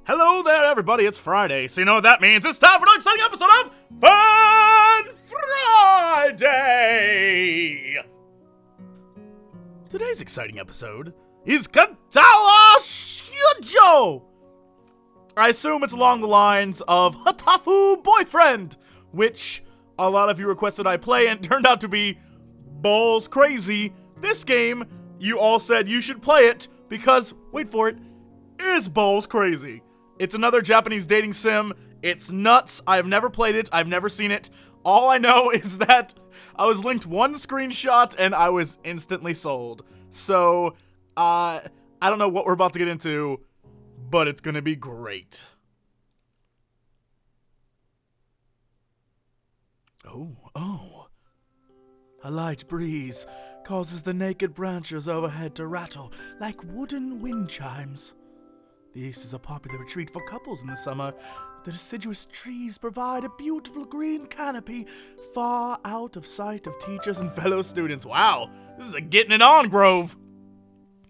Hello there, everybody. It's Friday, so you know what that means. It's time for an exciting episode of Fr-aturday! Today's exciting episode is Katawa Shoujo! I assume it's along the lines of Hatafu Boyfriend, which a lot of you requested I play and turned out to be balls crazy. This game, you all said you should play it because, wait for it, is balls crazy. It's another Japanese dating sim. It's nuts. I've never played it. I've never seen it. All I know is that I was linked one screenshot and I was instantly sold. So, I don't know what we're about to get into, but it's gonna be great. Oh. A light breeze causes the naked branches overhead to rattle like wooden wind chimes. The east is a popular retreat for couples in the summer. The deciduous trees provide a beautiful green canopy far out of sight of teachers and fellow students. Wow, this is a getting it on grove.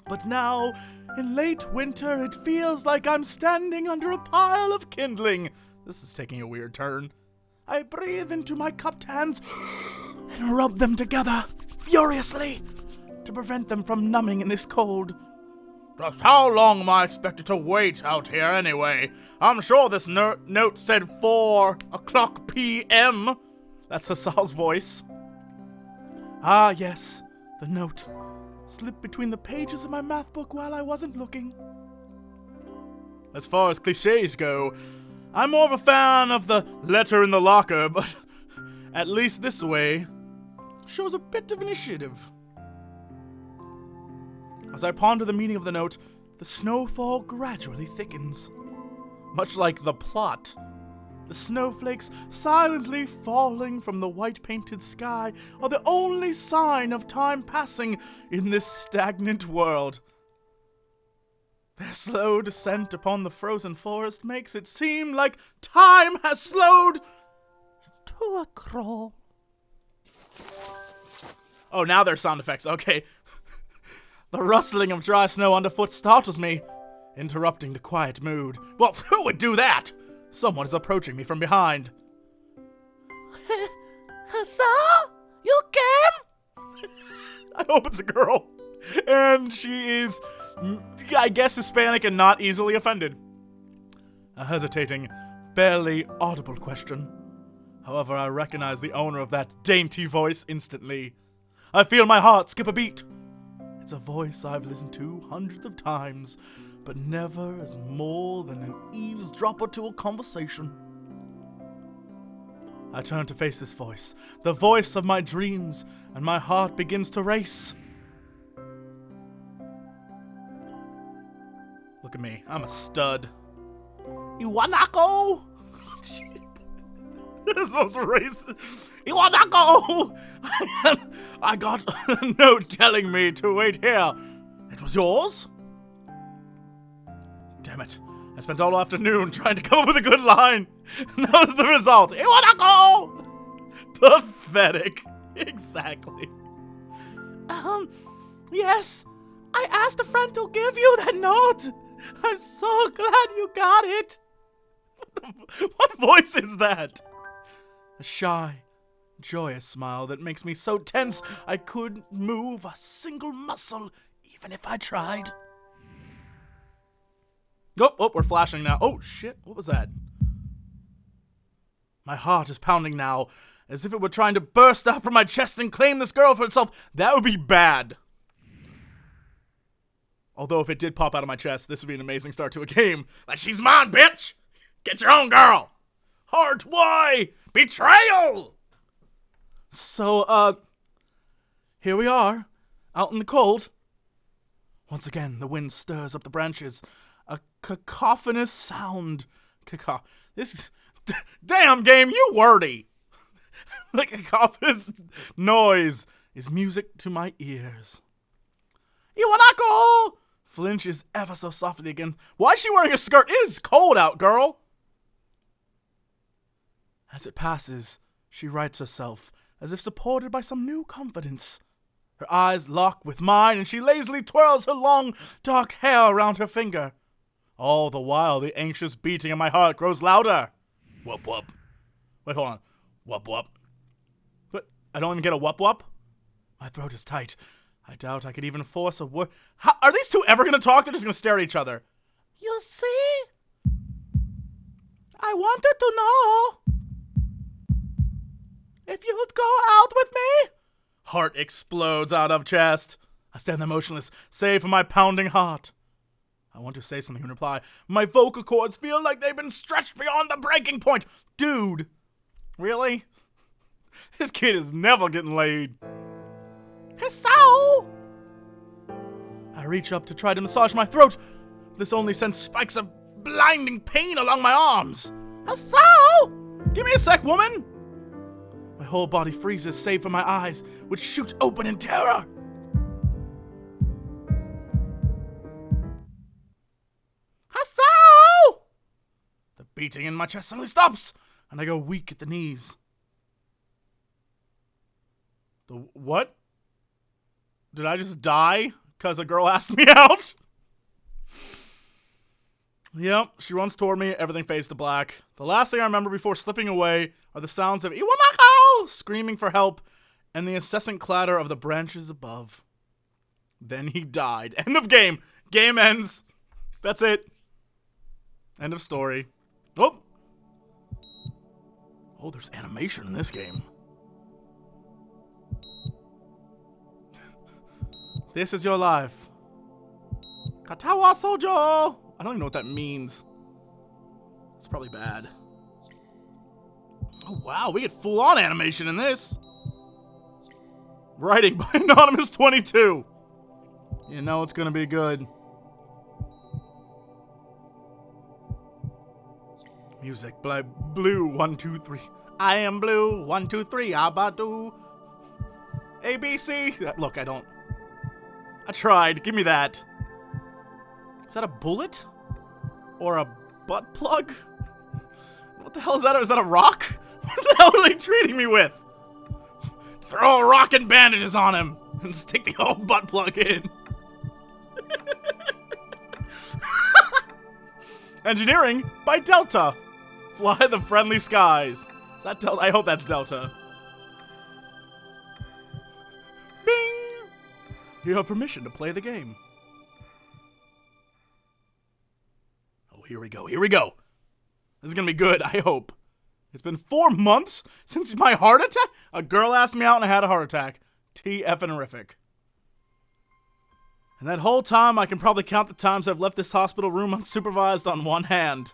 But now, in late winter, it feels like I'm standing under a pile of kindling. This is taking a weird turn. I breathe into my cupped hands and rub them together furiously to prevent them from numbing in this cold. Just how long am I expected to wait out here anyway? I'm sure this note said 4 o'clock p.m. That's Hasal's voice. Ah, yes, the note slipped between the pages of my math book while I wasn't looking. As far as cliches go, I'm more of a fan of the letter in the locker, but at least this way shows a bit of initiative. As I ponder the meaning of the note, the snowfall gradually thickens. Much like the plot, the snowflakes silently falling from the white-painted sky are the only sign of time passing in this stagnant world. Their slow descent upon the frozen forest makes it seem like time has slowed to a crawl. Oh, now there's sound effects. Okay. The rustling of dry snow underfoot startles me, interrupting the quiet mood. Well, who would do that? Someone is approaching me from behind. Sir? You came? I hope it's a girl. And she is, I guess, Hispanic and not easily offended. A hesitating, barely audible question. However, I recognize the owner of that dainty voice instantly. I feel my heart skip a beat. It's a voice I've listened to hundreds of times, but never as more than an eavesdropper to a conversation. I turn to face this voice, the voice of my dreams, and my heart begins to race. Look at me, I'm a stud. Iwanako! That is the most racist. Iwanako! I got a note telling me to wait here. It was yours? Damn it. I spent all afternoon trying to come up with a good line. And that was the result. Iwanako! Pathetic. Exactly. Yes. I asked a friend to give you that note. I'm so glad you got it. What voice is that? A shy, joyous smile that makes me so tense I couldn't move a single muscle, even if I tried. Oh, we're flashing now. Oh, shit, what was that? My heart is pounding now, as if it were trying to burst out from my chest and claim this girl for itself. That would be bad. Although if it did pop out of my chest, this would be an amazing start to a game. Like, she's mine, bitch! Get your own girl! Heart, why? Betrayal! So, here we are, out in the cold. Once again, the wind stirs up the branches. A cacophonous sound. This damn game, you wordy! The cacophonous noise is music to my ears. Iwanako! Flinches ever so softly again. Why is she wearing a skirt? It is cold out, girl! As it passes, she rights herself, as if supported by some new confidence. Her eyes lock with mine, and she lazily twirls her long, dark hair around her finger. All the while, the anxious beating in my heart grows louder. Whoop whoop. Wait, hold on. Whoop whoop. But I don't even get a whoop whoop? My throat is tight. I doubt I could even force a word. Are these two ever gonna talk? They're just gonna stare at each other. You see? I wanted to know if you'd go out with me. Heart explodes out of chest. I stand there motionless, save for my pounding heart. I want to say something in reply. My vocal cords feel like they've been stretched beyond the breaking point. Dude, really? This kid is never getting laid. So, I reach up to try to massage my throat. This only sends spikes of blinding pain along my arms. So, give me a sec, woman. My whole body freezes, save for my eyes, which shoot open in terror. So, the beating in my chest suddenly stops, and I go weak at the knees. The what? Did I just die because a girl asked me out? Yep, she runs toward me, everything fades to black. The last thing I remember before slipping away are the sounds of Iwanako screaming for help and the incessant clatter of the branches above. Then he died. End of game. Game ends. That's it. End of story. Oh, there's animation in this game. This is your life. Katawa Shoujo! I don't even know what that means. It's probably bad. Oh wow, we get full-on animation in this. Writing by Anonymous22. You know it's gonna be good. Music by Blue 123. I am Blue 123. Abadu. ABC. Look, I tried. Give me that. Is that a bullet? Or a butt plug? What the hell is that? Is that a rock? What the hell are they treating me with? Throw a rock and bandages on him. And just take the whole butt plug in. Engineering by Delta. Fly the friendly skies. Is that Delta? I hope that's Delta. Bing! You have permission to play the game. Oh, here we go. Here we go. This is gonna be good, I hope. It's been 4 months since my heart attack? A girl asked me out and I had a heart attack. TF-and-rific. And that whole time, I can probably count the times I've left this hospital room unsupervised on one hand.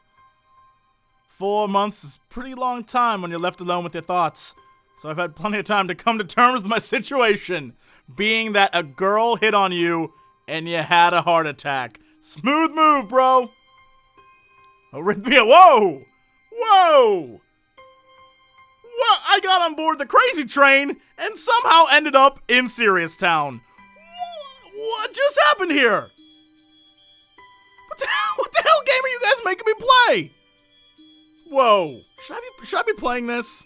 4 months is a pretty long time when you're left alone with your thoughts. So I've had plenty of time to come to terms with my situation. Being that a girl hit on you and you had a heart attack. Smooth move, bro. Arrhythmia. Whoa! Whoa! What? I got on board the crazy train and somehow ended up in Serious Town. What just happened here? What the hell game are you guys making me play? Whoa. Should I be playing this?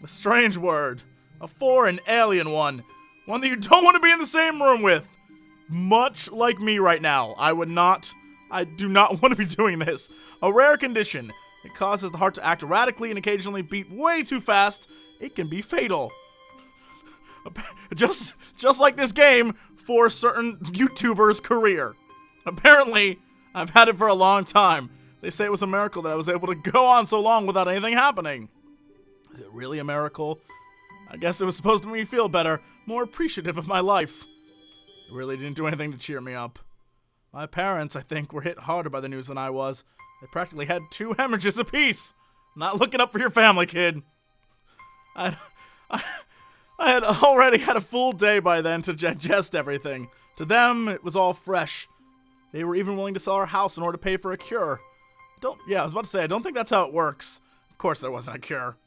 A strange word. A foreign alien one. One that you don't want to be in the same room with. Much like me right now. I do not want to be doing this. A rare condition. It causes the heart to act erratically and occasionally beat way too fast. It can be fatal. Just like this game for a certain YouTuber's career. Apparently, I've had it for a long time. They say it was a miracle that I was able to go on so long without anything happening. Is it really a miracle? I guess it was supposed to make me feel better, more appreciative of my life. It really didn't do anything to cheer me up. My parents, I think, were hit harder by the news than I was. They practically had 2 hemorrhages apiece. Not looking up for your family, kid. I had already had a full day by then to digest everything. To them, it was all fresh. They were even willing to sell our house in order to pay for a cure. I was about to say, I don't think that's how it works. Of course there wasn't a cure.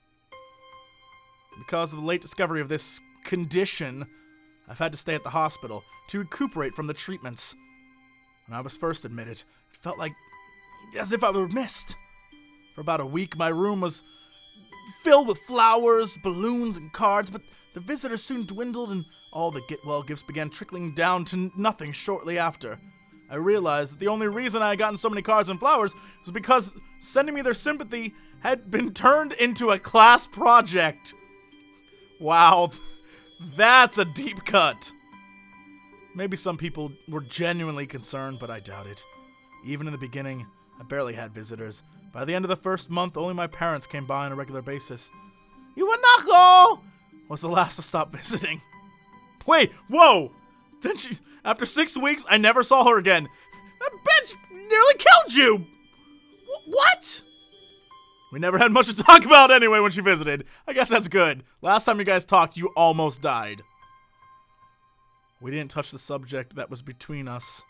Because of the late discovery of this condition, I've had to stay at the hospital to recuperate from the treatments. When I was first admitted, it felt like as if I were missed. For about a week, my room was filled with flowers, balloons, and cards, but the visitors soon dwindled and all the get-well gifts began trickling down to nothing shortly after. I realized that the only reason I had gotten so many cards and flowers was because sending me their sympathy had been turned into a class project. Wow, that's a deep cut. Maybe some people were genuinely concerned, but I doubt it. Even in the beginning, I barely had visitors. By the end of the first month, only my parents came by on a regular basis. Iwanako was the last to stop visiting. Wait, whoa! Then after 6 weeks, I never saw her again. That bitch nearly killed you! What? We never had much to talk about anyway when she visited. I guess that's good. Last time you guys talked, you almost died. We didn't touch the subject that was between us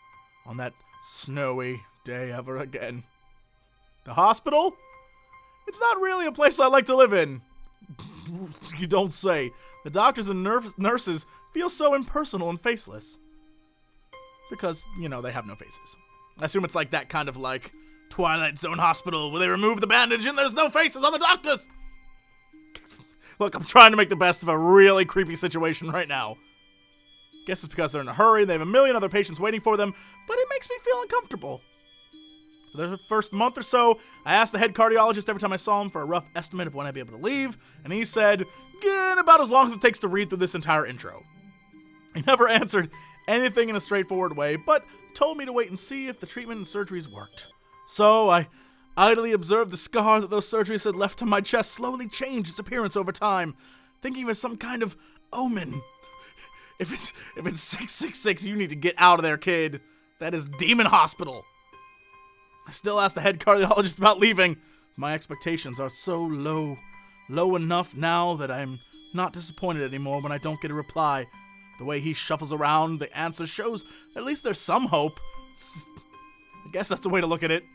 on that snowy day ever again. The hospital? It's not really a place I like to live in. You don't say. The doctors and nurses feel so impersonal and faceless. Because, they have no faces. I assume it's like that kind of like Twilight Zone hospital where they remove the bandage and there's no faces on the doctors. Look, I'm trying to make the best of a really creepy situation right now. Guess it's because they're in a hurry, they have a million other patients waiting for them, but it makes me feel uncomfortable. For the first month or so, I asked the head cardiologist every time I saw him for a rough estimate of when I'd be able to leave, and he said, "Get about as long as it takes to read through this entire intro." He never answered anything in a straightforward way, but told me to wait and see if the treatment and surgeries worked. So I idly observed the scar that those surgeries had left on my chest slowly change its appearance over time, thinking of it as some kind of omen. If it's 666, you need to get out of there, kid. That is Demon Hospital. I still ask the head cardiologist about leaving. My expectations are so low enough now that I'm not disappointed anymore when I don't get a reply. The way he shuffles around the answer shows that at least there's some hope. I guess that's the way to look at it.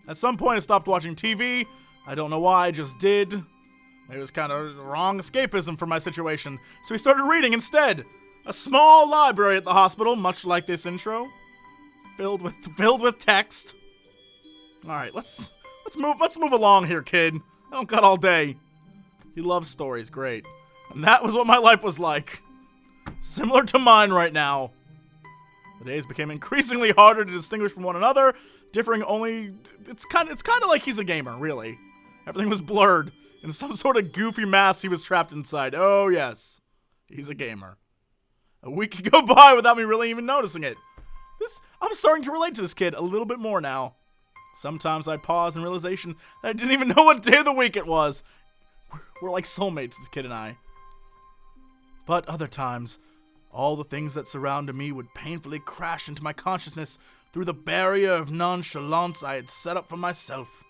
At some point I stopped watching TV. I don't know why, I just did. It was kind of wrong escapism for my situation, so we started reading instead. A small library at the hospital, much like this intro, filled with text. All right, let's move along here, kid. I don't got all day. You love stories, great. And that was what my life was like. Similar to mine right now. The days became increasingly harder to distinguish from one another, differing only. It's kind of like he's a gamer, really. Everything was blurred in some sort of goofy mask he was trapped inside. Oh yes, he's a gamer. A week could go by without me really even noticing it. I'm starting to relate to this kid a little bit more now. Sometimes I pause in realization that I didn't even know what day of the week it was. We're like soulmates, this kid and I. But other times, all the things that surrounded me would painfully crash into my consciousness through the barrier of nonchalance I had set up for myself.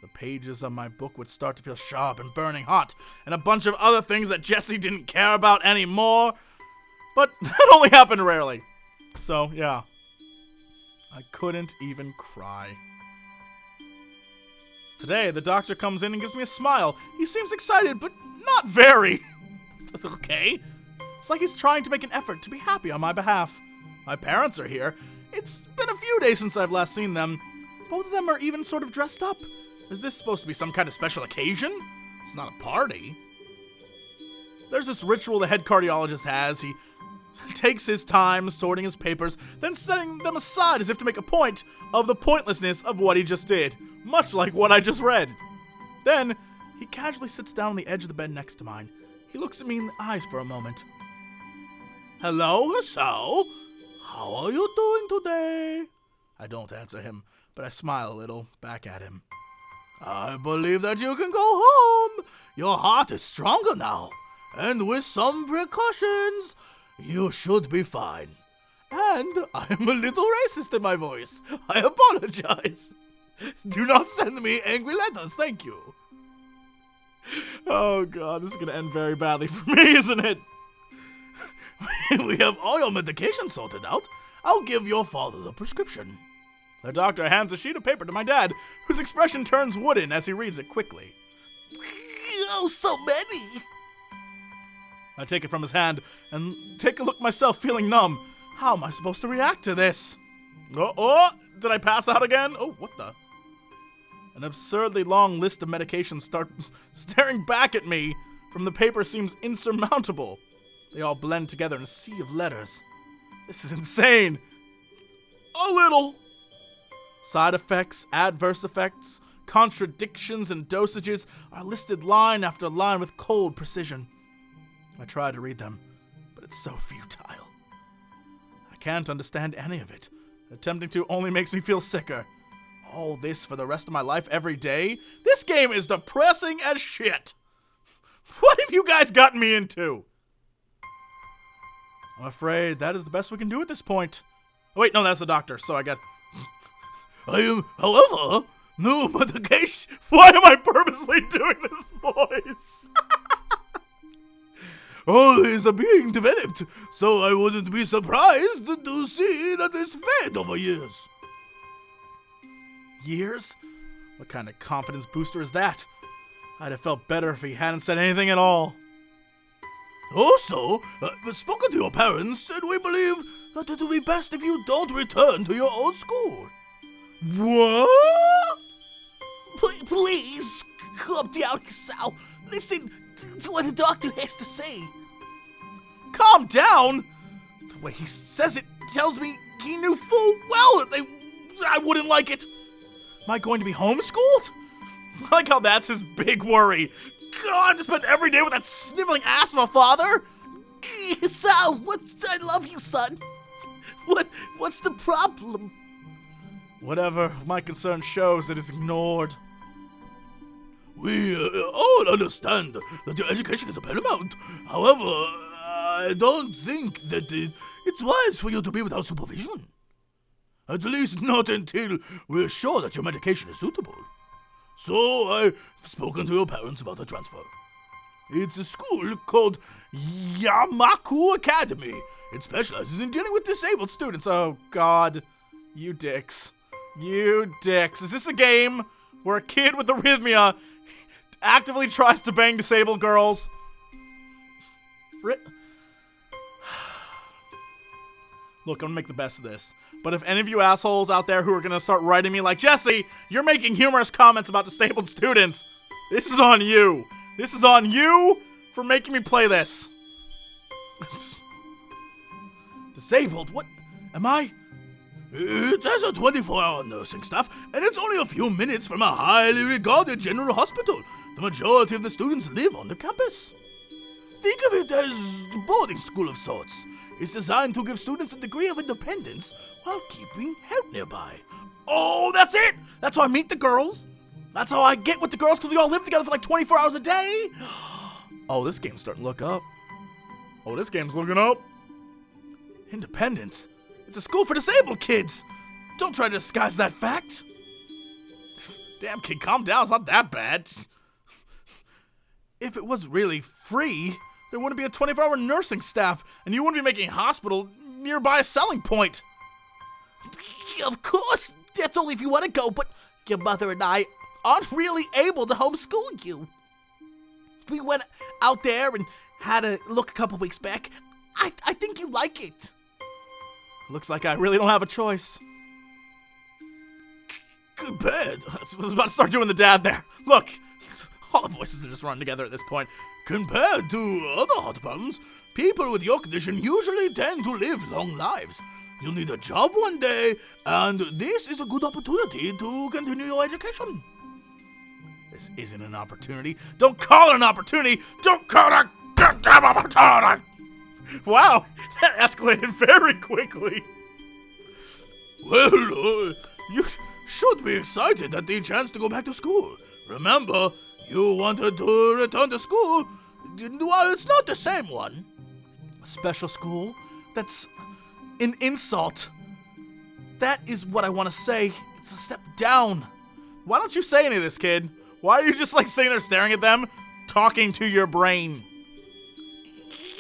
The pages of my book would start to feel sharp and burning hot, and a bunch of other things that Jesse didn't care about anymore. But that only happened rarely. So, yeah. I couldn't even cry. Today, the doctor comes in and gives me a smile. He seems excited, but not very. That's okay. It's like he's trying to make an effort to be happy on my behalf. My parents are here. It's been a few days since I've last seen them. Both of them are even sort of dressed up. Is this supposed to be some kind of special occasion? It's not a party. There's this ritual the head cardiologist has. He takes his time sorting his papers, then setting them aside as if to make a point of the pointlessness of what he just did, much like what I just read. Then, he casually sits down on the edge of the bed next to mine. He looks at me in the eyes for a moment. "Hello, Hasao. How are you doing today?" I don't answer him, but I smile a little back at him. "I believe that you can go home. Your heart is stronger now, and with some precautions, you should be fine. And I'm a little racist in my voice. I apologize. Do not send me angry letters, thank you." Oh god, this is gonna end very badly for me, isn't it? "We have all your medication sorted out. I'll give your father the prescription." The doctor hands a sheet of paper to my dad, whose expression turns wooden as he reads it quickly. "Oh, so many." I take it from his hand and take a look myself, feeling numb. How am I supposed to react to this? Oh, did I pass out again? Oh, what the? An absurdly long list of medications start staring back at me from the paper seems insurmountable. They all blend together in a sea of letters. This is insane. A little. Side effects, adverse effects, contradictions, and dosages are listed line after line with cold precision. I try to read them, but it's so futile. I can't understand any of it. Attempting to only makes me feel sicker. All this for the rest of my life every day? This game is depressing as shit. What have you guys gotten me into? I'm afraid that is the best we can do at this point. Oh, wait, no, that's the doctor, so I got... I am, however, no medication. Why am I purposely doing this voice? Always being developed, so I wouldn't be surprised to see that it's fed over years. Years? What kind of confidence booster is that? I'd have felt better if he hadn't said anything at all. Also, we've spoken to your parents, and we believe that it will be best if you don't return to your old school. What? Please, calm down yourself. Listen to what the doctor has to say. Calm down? The way he says it tells me he knew full well that I wouldn't like it. Am I going to be homeschooled? I like how that's his big worry. God, to spend every day with that sniveling ass of a father? Sal, I love you, son. What's the problem? Whatever my concern shows, it is ignored. We all understand that your education is paramount. However, I don't think that it's wise for you to be without supervision. At least not until we're sure that your medication is suitable. So I've spoken to your parents about the transfer. It's a school called Yamaku Academy. It specializes in dealing with disabled students. Oh, God. You dicks. You dicks. Is this a game where a kid with arrhythmia actively tries to bang disabled girls? Look, I'm gonna make the best of this. But if any of you assholes out there who are gonna start writing me like, Jesse, you're making humorous comments about disabled students, this is on you. This is on you for making me play this. Disabled? What? Am I? It has a 24-hour nursing staff, and it's only a few minutes from a highly regarded general hospital. The majority of the students live on the campus. Think of it as a boarding school of sorts. It's designed to give students a degree of independence while keeping help nearby. Oh, that's it! That's how I meet the girls. That's how I get with the girls, because we all live together for like 24 hours a day. Oh, this game's starting to look up. Oh, this game's looking up. Independence? It's a school for disabled kids. Don't try to disguise that fact. Damn, kid, calm down. It's not that bad. If it was really free, there wouldn't be a 24-hour nursing staff, and you wouldn't be making a hospital nearby a selling point. Of course, that's only if you want to go, but your mother and I aren't really able to homeschool you. We went out there and had a look a couple weeks back. I think you like it. Looks like I really don't have a choice. Compared, I was about to start doing the dad there. Look, all the voices are just running together at this point. Compared to other heart problems, people with your condition usually tend to live long lives. You'll need a job one day, and this is a good opportunity to continue your education. This isn't an opportunity. Don't call it an opportunity. Don't call it a goddamn opportunity. Wow, that escalated very quickly. Well, you should be excited at the chance to go back to school. Remember, you wanted to return to school. Well, it's not the same one. A special school? That's an insult. That is what I want to say. It's a step down. Why don't you say any of this, kid? Why are you just like sitting there staring at them, talking to your brain?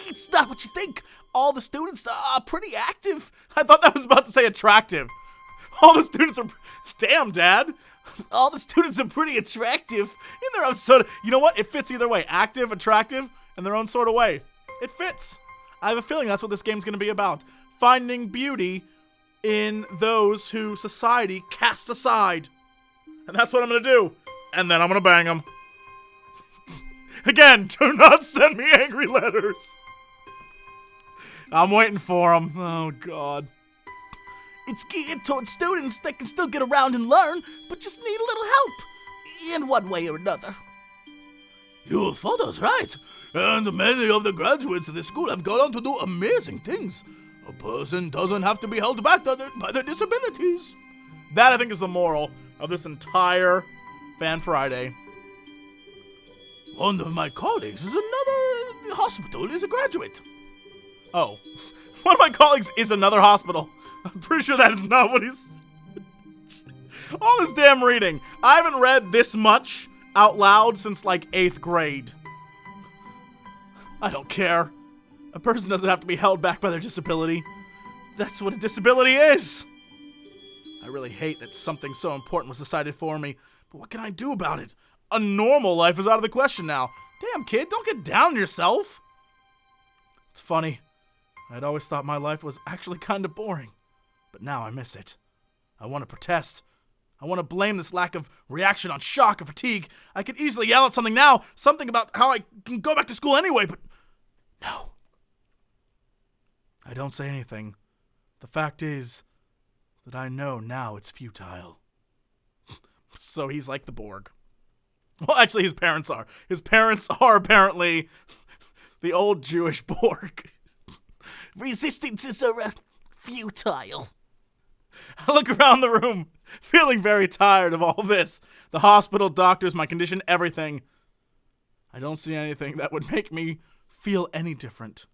It's not what you think. All the students are pretty active. I thought that was about to say attractive. All the students are... Damn, Dad. All the students are pretty attractive. In their own sort of... You know what? It fits either way. Active, attractive, in their own sort of way. It fits. I have a feeling that's what this game's going to be about. Finding beauty in those who society casts aside. And that's what I'm going to do. And then I'm going to bang them. Again, do not send me angry letters. I'm waiting for them. Oh, God. It's geared towards students that can still get around and learn, but just need a little help, in one way or another. Your father's right, and many of the graduates of this school have gone on to do amazing things. A person doesn't have to be held back by their disabilities. That, I think, is the moral of this entire Fan Friday. One of my colleagues is another hospital is a graduate. Oh. One of my colleagues is another hospital. I'm pretty sure that is not what he's... All this damn reading. I haven't read this much out loud since, like, 8th grade. I don't care. A person doesn't have to be held back by their disability. That's what a disability is. I really hate that something so important was decided for me, but what can I do about it? A normal life is out of the question now. Damn, kid, don't get down on yourself. It's funny. I'd always thought my life was actually kind of boring, but now I miss it. I want to protest. I want to blame this lack of reaction on shock or fatigue. I could easily yell at something now, something about how I can go back to school anyway, but no. I don't say anything. The fact is that I know now it's futile. So he's like the Borg. Well, actually, his parents are. His parents are apparently the old Jewish Borg. Resistances are futile. I look around the room, feeling very tired of all this. The hospital, doctors, my condition, everything. I don't see anything that would make me feel any different.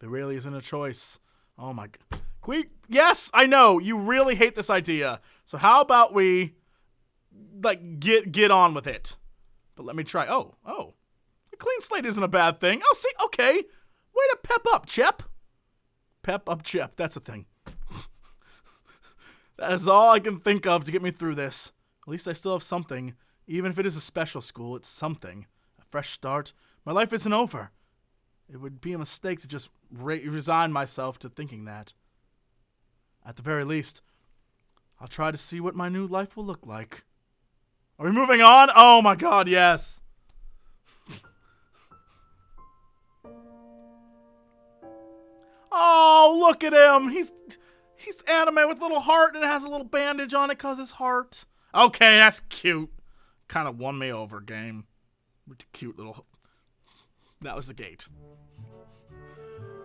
There really isn't a choice. Oh my God. Yes, I know, you really hate this idea. So how about we, like, get on with it? But let me try. Oh. A clean slate isn't a bad thing. Oh, see, okay. Way to pep up, Chep. Pep up, Chep. That's a thing. That is all I can think of to get me through this. At least I still have something. Even if it is a special school, it's something. A fresh start. My life isn't over. It would be a mistake to just resign myself to thinking that. At the very least, I'll try to see what my new life will look like. Are we moving on? Oh my God, yes. Oh, look at him. He's anime with a little heart and it has a little bandage on it because his heart. Okay, that's cute. Kind of won me over, game. With the cute little... That was the gate.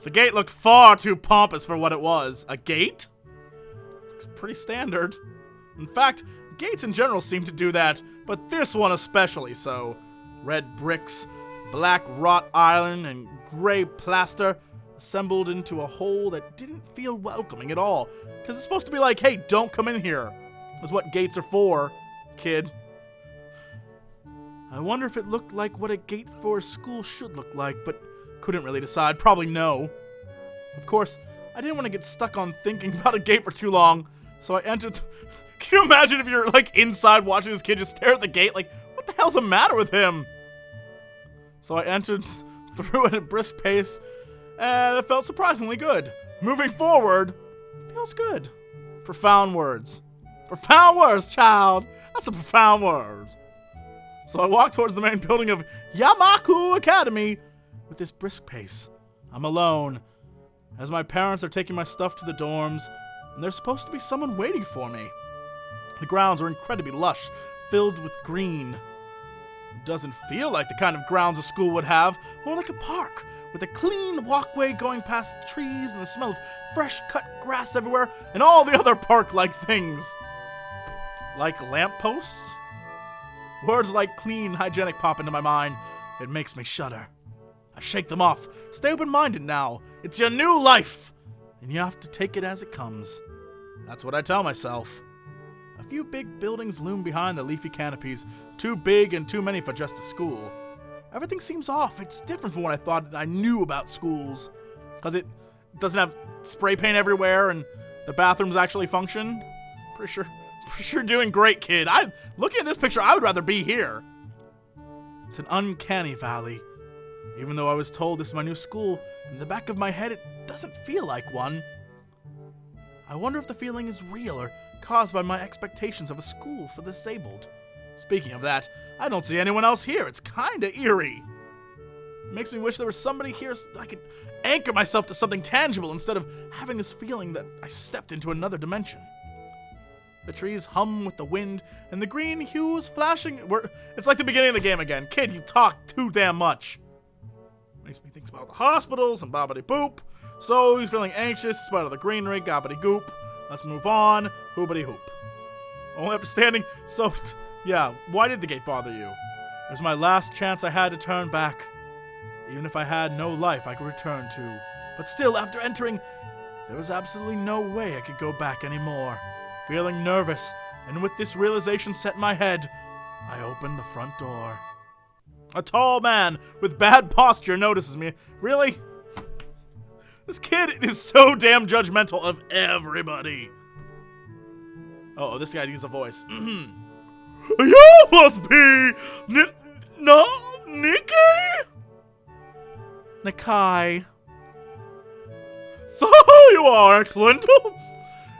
The gate looked far too pompous for what it was. A gate? Looks pretty standard. In fact, gates in general seem to do that, but this one especially so. Red bricks, black wrought iron, and gray plaster assembled into a hole that didn't feel welcoming at all. Because it's supposed to be like, hey, don't come in here. That's what gates are for, kid. I wonder if it looked like what a gate for a school should look like, but couldn't really decide. Probably no. Of course, I didn't want to get stuck on thinking about a gate for too long, so I entered... Can you imagine if you're, like, inside watching this kid just stare at the gate? Like, what the hell's the matter with him? So I entered through at a brisk pace, and it felt surprisingly good. Moving forward, feels good. Profound words. Profound words, child. That's a profound word. So I walk towards the main building of Yamaku Academy with this brisk pace. I'm alone, as my parents are taking my stuff to the dorms, and there's supposed to be someone waiting for me. The grounds are incredibly lush, filled with green. It doesn't feel like the kind of grounds a school would have, more like a park, with a clean walkway going past trees and the smell of fresh cut grass everywhere, and all the other park-like things. Like lampposts? Words like clean, hygienic pop into my mind. It makes me shudder. I shake them off. Stay open-minded now. It's your new life, and you have to take it as it comes. That's what I tell myself. A few big buildings loom behind the leafy canopies, too big and too many for just a school. Everything seems off. It's different from what I thought I knew about schools. Because it doesn't have spray paint everywhere and the bathrooms actually function. Pretty sure you're doing great, kid. Looking at this picture, I would rather be here. It's an uncanny valley. Even though I was told this is my new school, in the back of my head, it doesn't feel like one. I wonder if the feeling is real or caused by my expectations of a school for the disabled. Speaking of that, I don't see anyone else here. It's kinda eerie. It makes me wish there was somebody here so I could anchor myself to something tangible instead of having this feeling that I stepped into another dimension. The trees hum with the wind, and the green hues flashing. It's like the beginning of the game again. Kid, you talk too damn much. Makes me think about the hospitals and bobbity boop. So he's feeling anxious in spite of the greenery, gobbity goop. Let's move on. Hoobity hoop. Only after standing. So, yeah, why did the gate bother you? It was my last chance I had to turn back. Even if I had no life I could return to. But still, after entering, there was absolutely no way I could go back anymore. Feeling nervous, and with this realization set in my head, I opened the front door. A tall man with bad posture notices me. Really? This kid is so damn judgmental of everybody. Oh, this guy needs a voice. You must be Nikki? Nikai. So you are, excellent.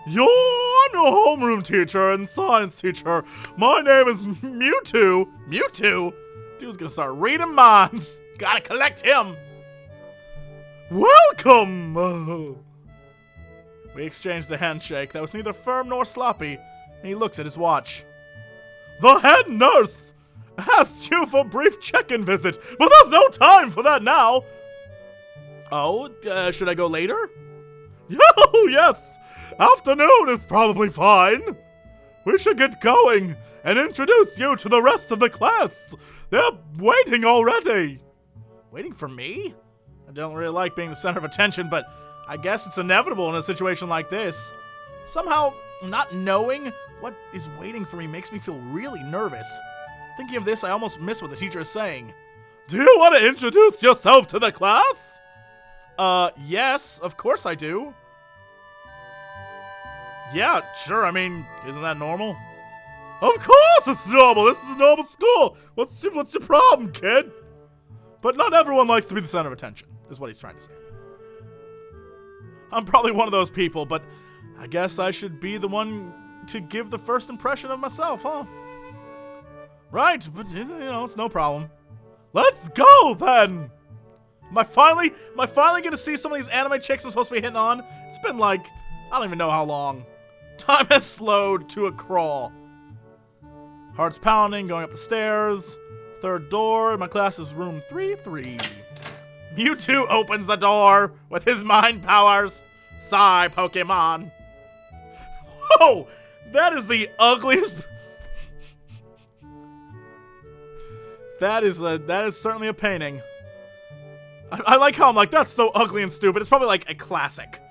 You're a homeroom teacher and science teacher. My name is Mewtwo. Mewtwo? Dude's gonna start reading minds. Gotta collect him. Welcome. We exchanged a handshake that was neither firm nor sloppy, and he looks at his watch. The head nurse asked you for a brief check-in visit, but there's no time for that now. Oh, should I go later? Oh, yes. Afternoon is probably fine. We should get going and introduce you to the rest of the class. They're waiting already. Waiting for me? I don't really like being the center of attention, but I guess it's inevitable in a situation like this. Somehow, not knowing what is waiting for me makes me feel really nervous. Thinking of this, I almost miss what the teacher is saying. Do you want to introduce yourself to the class? Yes, of course I do. Yeah, sure, I mean, isn't that normal? Of course it's normal! This is a normal school! What's your problem, kid? But not everyone likes to be the center of attention, is what he's trying to say. I'm probably one of those people, but I guess I should be the one to give the first impression of myself, huh? Right, but, it's no problem. Let's go, then! Am I finally gonna see some of these anime chicks I'm supposed to be hitting on? It's been like, I don't even know how long. Time has slowed to a crawl. Heart's pounding, going up the stairs. Third door, my class is room 3-3. Mewtwo opens the door with his mind powers. Sigh, Pokemon. Whoa! That is the ugliest... That is certainly a painting. I like how I'm like, that's so ugly and stupid. It's probably like a classic.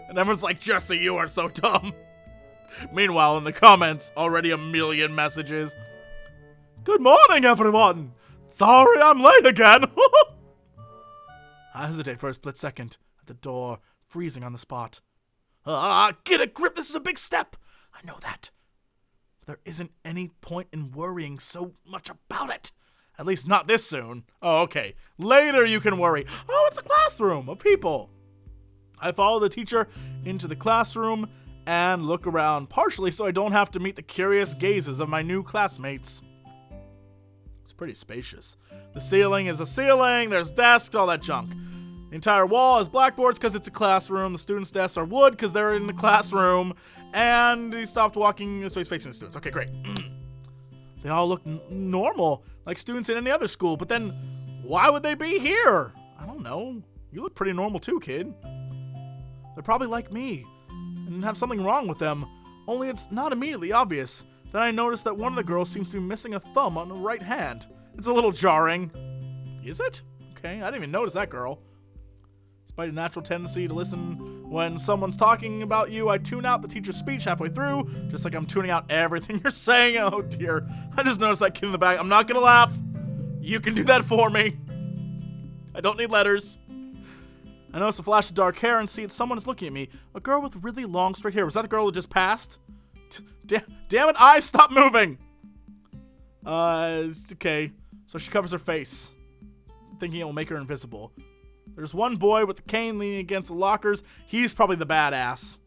And everyone's like, Jesse, you are so dumb. Meanwhile, in the comments, already a million messages. Good morning, everyone. Sorry I'm late again. I hesitate for a split second at the door, freezing on the spot. Get a grip. This is a big step. I know that. But there isn't any point in worrying so much about it. At least not this soon. Oh, okay. Later you can worry. Oh, it's a classroom of people. I follow the teacher into the classroom and look around, partially so I don't have to meet the curious gazes of my new classmates. It's pretty spacious. The ceiling is a ceiling, there's desks, all that junk. The entire wall is blackboards because it's a classroom. The students' desks are wood because they're in the classroom. And he stopped walking, so he's facing the students. Okay, great. They all look normal, like students in any other school, but then why would they be here? I don't know. You look pretty normal too, kid. They're probably like me and have something wrong with them, only it's not immediately obvious. Then I noticed that one of the girls seems to be missing a thumb on the right hand. It's a little jarring. Is it? Okay, I didn't even notice that girl. Despite a natural tendency to listen when someone's talking about you, I tune out the teacher's speech halfway through, just like I'm tuning out everything you're saying. Oh dear, I just noticed that kid in the back. I'm not gonna laugh. You can do that for me. I don't need letters. I notice a flash of dark hair and see that someone is looking at me. A girl with really long straight hair. Was that the girl who just passed? Damn it, eyes, stop moving! Okay. So she covers her face, thinking it will make her invisible. There's one boy with the cane leaning against the lockers. He's probably the badass.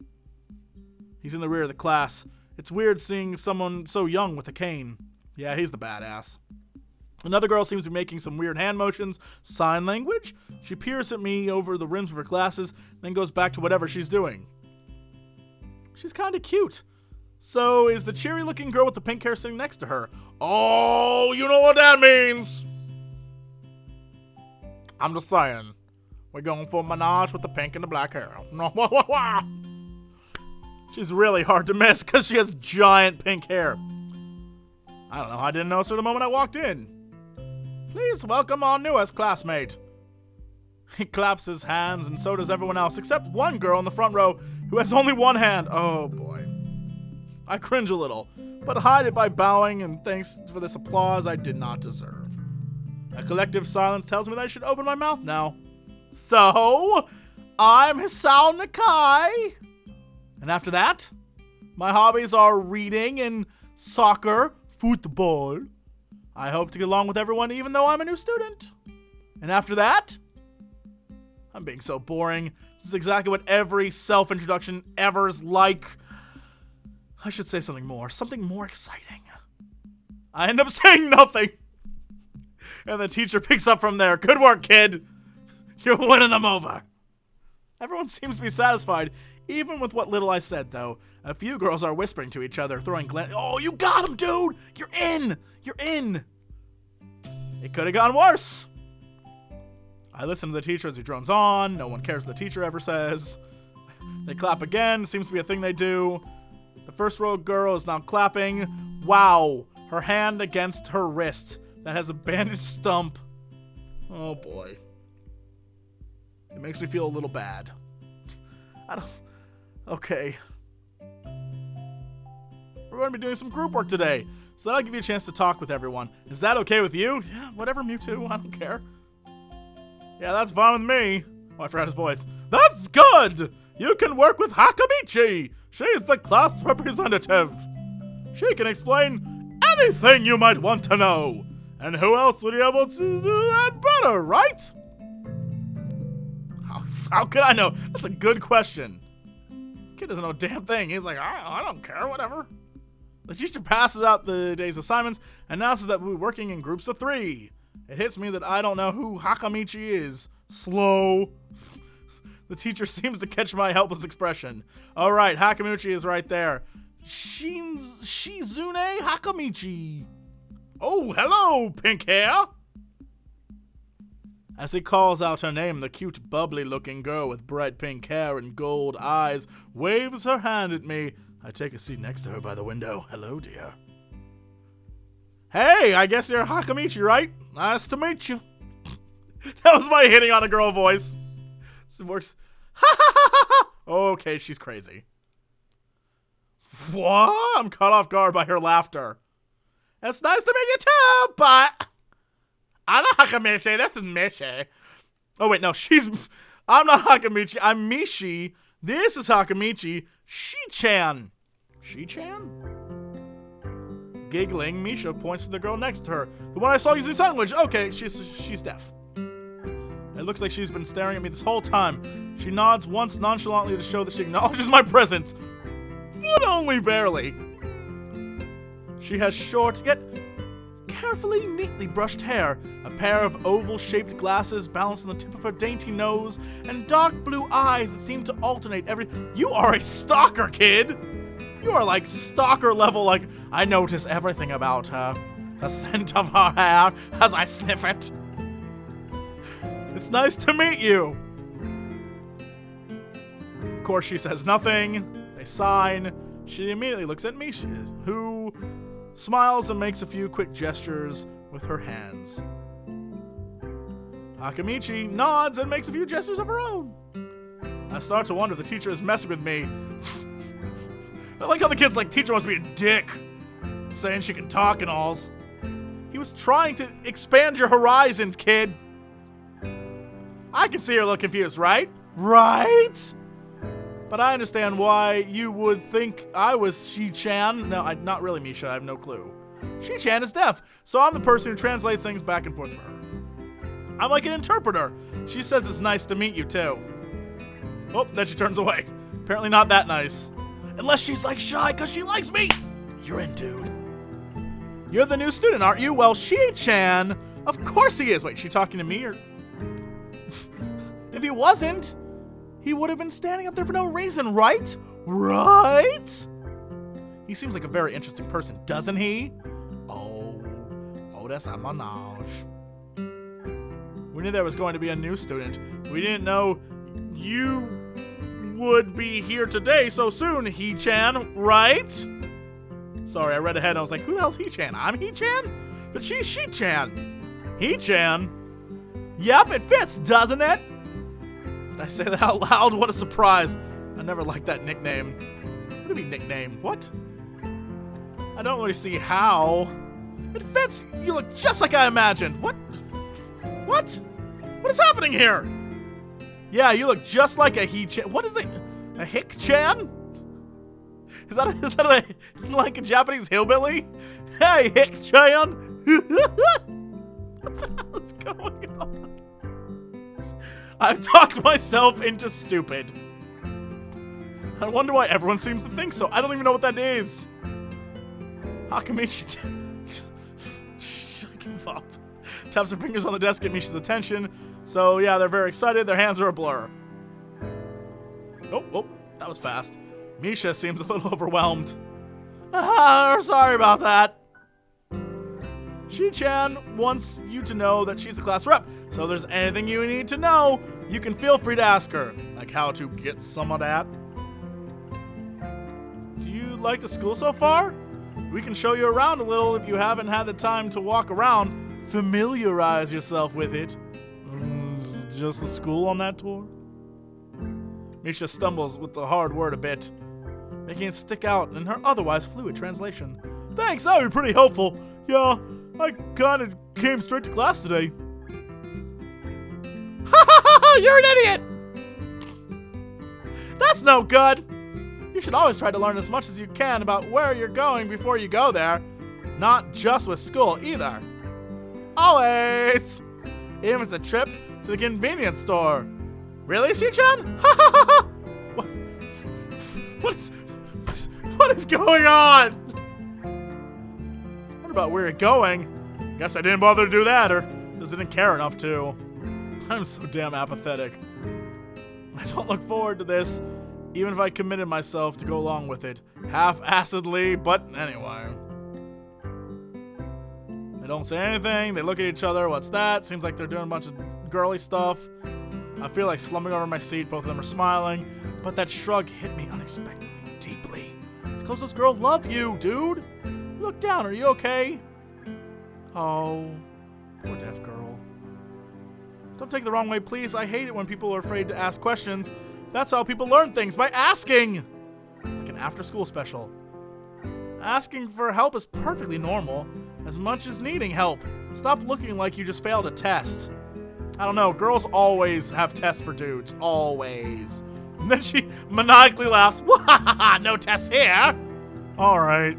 He's in the rear of the class. It's weird seeing someone so young with a cane. Yeah, he's the badass. Another girl seems to be making some weird hand motions, sign language. She peers at me over the rims of her glasses, then goes back to whatever she's doing. She's kind of cute. So is the cheery-looking girl with the pink hair sitting next to her. Oh, you know what that means. I'm just saying. We're going for a menage with the pink and the black hair. She's really hard to miss because she has giant pink hair. I don't know how I didn't notice her the moment I walked in. Please welcome our newest classmate. He claps his hands, and so does everyone else, except one girl in the front row who has only one hand. Oh boy. I cringe a little, but hide it by bowing and thanks for this applause I did not deserve. A collective silence tells me that I should open my mouth now. So, I'm Hisao Nakai. And after that, my hobbies are reading and soccer, football. I hope to get along with everyone even though I'm a new student. And after that, I'm being so boring. This is exactly what every self-introduction ever's like. I should say something more exciting. I end up saying nothing. And the teacher picks up from there. Good work, kid. You're winning them over. Everyone seems to be satisfied, even with what little I said, though. A few girls are whispering to each other, throwing glances. Oh, you got him, dude! You're in! You're in! It could have gone worse. I listen to the teacher as he drones on. No one cares what the teacher ever says. They clap again. Seems to be a thing they do. The first row girl is now clapping. Wow. Her hand against her wrist that has a bandaged stump. Oh, boy. It makes me feel a little bad. Okay. We're going to be doing some group work today, so that'll give you a chance to talk with everyone. Is that okay with you? Yeah, whatever, Mewtwo. I don't care. Yeah, that's fine with me. Oh, I forgot his voice. That's good! You can work with Hakamichi! She's the class representative. She can explain anything you might want to know. And who else would be able to do that better, right? How could I know? That's a good question. This kid doesn't know a damn thing. He's like, I don't care, whatever. The teacher passes out the day's assignments and announces that we'll be working in groups of 3. It hits me that I don't know who Hakamichi is. Slow. The teacher seems to catch my helpless expression. All right, Hakamichi is right there. Shizune Hakamichi. Oh, hello, pink hair. As he calls out her name, the cute, bubbly-looking girl with bright pink hair and gold eyes waves her hand at me. I take a seat next to her by the window. Hello, dear. Hey, I guess you're Hakamichi, right? Nice to meet you. That was my hitting on a girl voice. It works. Okay, she's crazy. What? I'm caught off guard by her laughter. It's nice to meet you too, but I'm not Hakamichi. This is Mishi. Oh wait, no, I'm not Hakamichi. I'm Mishi. This is Hakamichi. She-chan. She-chan? Giggling, Misha points to the girl next to her. The one I saw using sign language. Okay, she's deaf. It looks like she's been staring at me this whole time. She nods once nonchalantly to show that she acknowledges my presence. But only barely. She has short, yet carefully, neatly brushed hair, a pair of oval-shaped glasses balanced on the tip of her dainty nose, and dark blue eyes that seem to alternate every— You are a stalker, kid! You are like stalker level, like, I notice everything about her. The scent of her hair as I sniff it. It's nice to meet you. Of course, she says nothing. They sign. She immediately looks at me, who smiles and makes a few quick gestures with her hands. Hakamichi nods and makes a few gestures of her own. I start to wonder if the teacher is messing with me. I like how the kid's like, teacher must be a dick, saying she can talk and alls. He was trying to expand your horizons, kid. I can see her a little confused, right? Right? But I understand why you would think I was She-chan. No, not really, Misha. I have no clue. She-chan is deaf, so I'm the person who translates things back and forth for her. I'm like an interpreter. She says it's nice to meet you, too. Oh, then she turns away. Apparently not that nice. Unless she's like shy because she likes me. You're in, dude. You're the new student, aren't you? Well, Shi-chan. Of course he is. Wait, is she talking to me or? If he wasn't, he would have been standing up there for no reason, right? Right? He seems like a very interesting person, doesn't he? Oh, that's a menage. We knew there was going to be a new student. We didn't know you would be here today so soon, He-chan, right? Sorry, I read ahead and I was like, who the hell's He-chan? I'm He-chan? But she's Shi-chan. He-chan? Yep, it fits, doesn't it? Did I say that out loud? What a surprise. I never liked that nickname. What do you mean nickname? What? I don't really see how. It fits. You look just like I imagined. What? What? What is happening here? Yeah, you look just like a He-chan. What is it? A Hick-chan? Is that like a Japanese hillbilly? Hey, Hick-chan! What the hell is going on? I've talked myself into stupid. I wonder why everyone seems to think so. I don't even know what that is. Hakamichi I give up. Taps her fingers on the desk, get Misha's attention. So yeah, they're very excited. Their hands are a blur. Oh, that was fast. Misha seems a little overwhelmed. Sorry about that. Shi-chan wants you to know that she's a class rep. So if there's anything you need to know, you can feel free to ask her. Like how to get some of that. Do you like the school so far? We can show you around a little if you haven't had the time to walk around. Familiarize yourself with it. Just the school on that tour? Misha stumbles with the hard word a bit, making it stick out in her otherwise fluid translation. Thanks, that would be pretty helpful. Yeah, I kinda came straight to class today. You're an idiot! That's no good! You should always try to learn as much as you can about where you're going before you go there. Not just with school, either. Always! Even if it's a trip to the convenience store. Really, Shi-chan? What is going on? What about where you're going? Guess I didn't bother to do that, or just didn't care enough to. I'm so damn apathetic. I don't look forward to this, even if I committed myself to go along with it. Half-assedly, but anyway. They don't say anything, they look at each other, what's that? Seems like they're doing a bunch of girly stuff. I feel like slumping over my seat, both of them are smiling, but that shrug hit me unexpectedly deeply. It's because those girls love you, dude. Look down, are you okay? Oh, poor deaf girl. Don't take it the wrong way, please. I hate it when people are afraid to ask questions. That's how people learn things, by asking. It's like an after-school special. Asking for help is perfectly normal, as much as needing help. Stop looking like you just failed a test. I don't know, girls always have tests for dudes. Always. And then she maniacally laughs. Wahahaha, no tests here. Alright.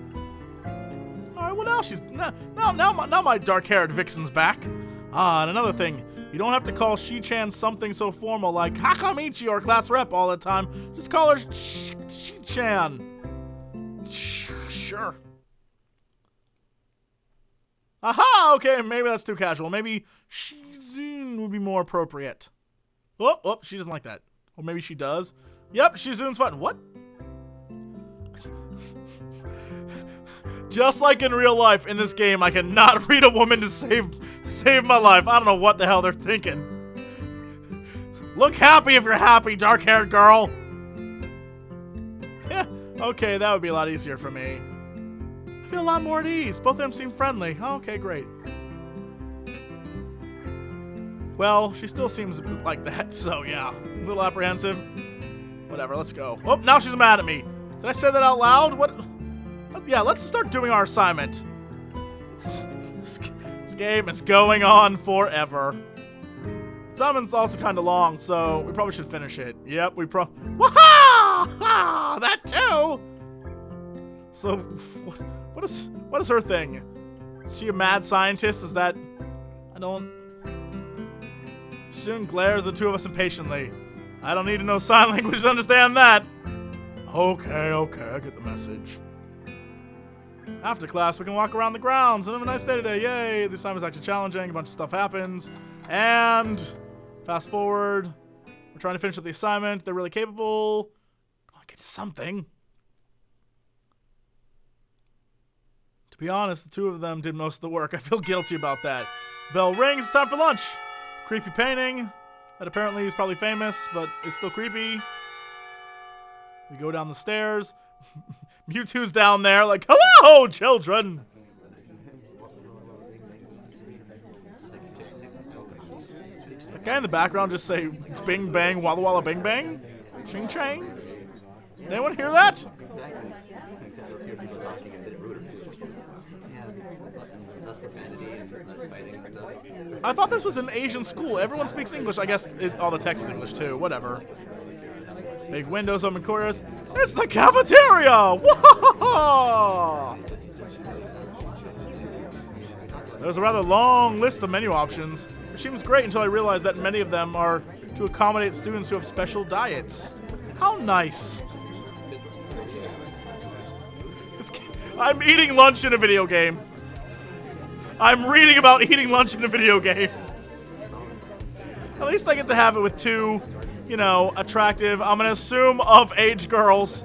Alright, well now she's... Now my dark-haired vixen's back. And another thing. You don't have to call Shi-chan something so formal like Hakamichi or class rep all the time. Just call her Shi-chan. Sure. Aha! Okay, maybe that's too casual. Maybe Shizun would be more appropriate. Oh, she doesn't like that. Or maybe she does. Yep, Shizun's fun. What? Just like in real life, in this game, I cannot read a woman to save my life. I don't know what the hell they're thinking. Look happy if you're happy, dark-haired girl. Yeah, okay, that would be a lot easier for me. I feel a lot more at ease. Both of them seem friendly. Oh, okay, great. Well, she still seems like that, so yeah. A little apprehensive. Whatever, let's go. Oh, now she's mad at me. Did I say that out loud? What? Yeah, let's start doing our assignment. This game is going on forever. Assignment's also kind of long, so we probably should finish it. Yep, Waha! That too! So, what is her thing? Is she a mad scientist? Is that... I don't... Soon glares at the two of us impatiently. I don't need to know sign language to understand that. Okay, I get the message. After class, we can walk around the grounds and have a nice day today. Yay! This time is actually challenging. A bunch of stuff happens. And fast forward. We're trying to finish up the assignment. They're really capable. Come on, get to something. To be honest, the two of them did most of the work. I feel guilty about that. Bell rings. It's time for lunch. Creepy painting. That apparently is probably famous, but it's still creepy. We go down the stairs. Mewtwo's down there like, hello, children! That guy in the background just say, bing bang, walla walla bing bang? Ching chang? Did anyone hear that? I thought this was an Asian school. Everyone speaks English. I guess all the text is English too. Whatever. Big windows, open corners. It's the cafeteria! Whoa! There's a rather long list of menu options, which seems great until I realized that many of them are to accommodate students who have special diets. How nice. I'm eating lunch in a video game. I'm reading about eating lunch in a video game. At least I get to have it with two, you know, attractive, I'm gonna assume of-age girls.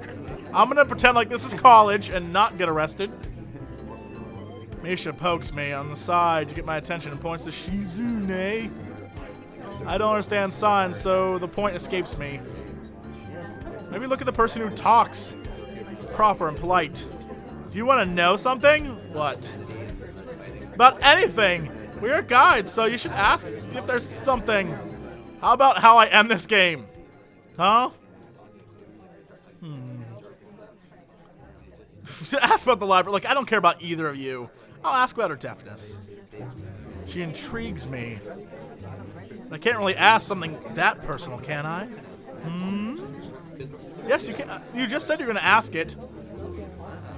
I'm gonna pretend like this is college and not get arrested. Misha pokes me on the side to get my attention and points to Shizune. I don't understand signs, so the point escapes me. Maybe look at the person who talks. Proper and polite. Do you want to know something? What? About anything. We're guides, so you should ask if there's something. How about how I end this game? Huh? Ask about the library. Look, I don't care about either of you. I'll ask about her deafness. She intrigues me. I can't really ask something that personal, can I? Yes, you can. You just said you're going to ask it.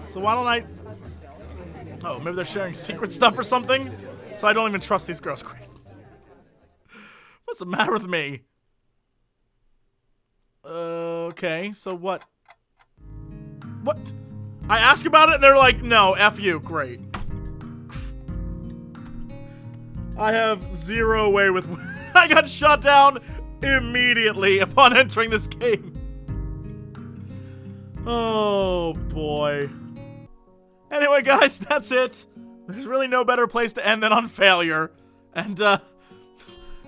So why don't I... Oh, maybe they're sharing secret stuff or something? So I don't even trust these girls. Great. What's the matter with me? Okay, so what? What? I ask about it and they're like, no, F you. Great. I have zero way with... I got shot down immediately upon entering this game. Oh, boy. Anyway, guys, that's it. There's really no better place to end than on failure. And,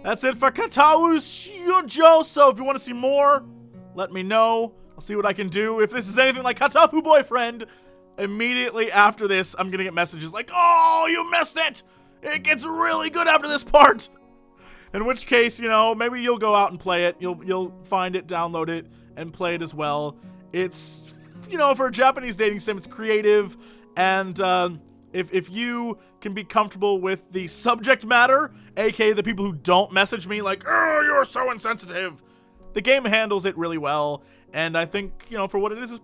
that's it for Katawa Shoujo. So if you want to see more, let me know. I'll see what I can do. If this is anything like Katafu Boyfriend, immediately after this, I'm gonna get messages like, oh, you missed it! It gets really good after this part! In which case, you know, maybe you'll go out and play it. You'll find it, download it, and play it as well. It's, you know, for a Japanese dating sim, it's creative, and, if you can be comfortable with the subject matter, aka the people who don't message me like, oh, you're so insensitive, the game handles it really well, and I think, you know, for what it is pretty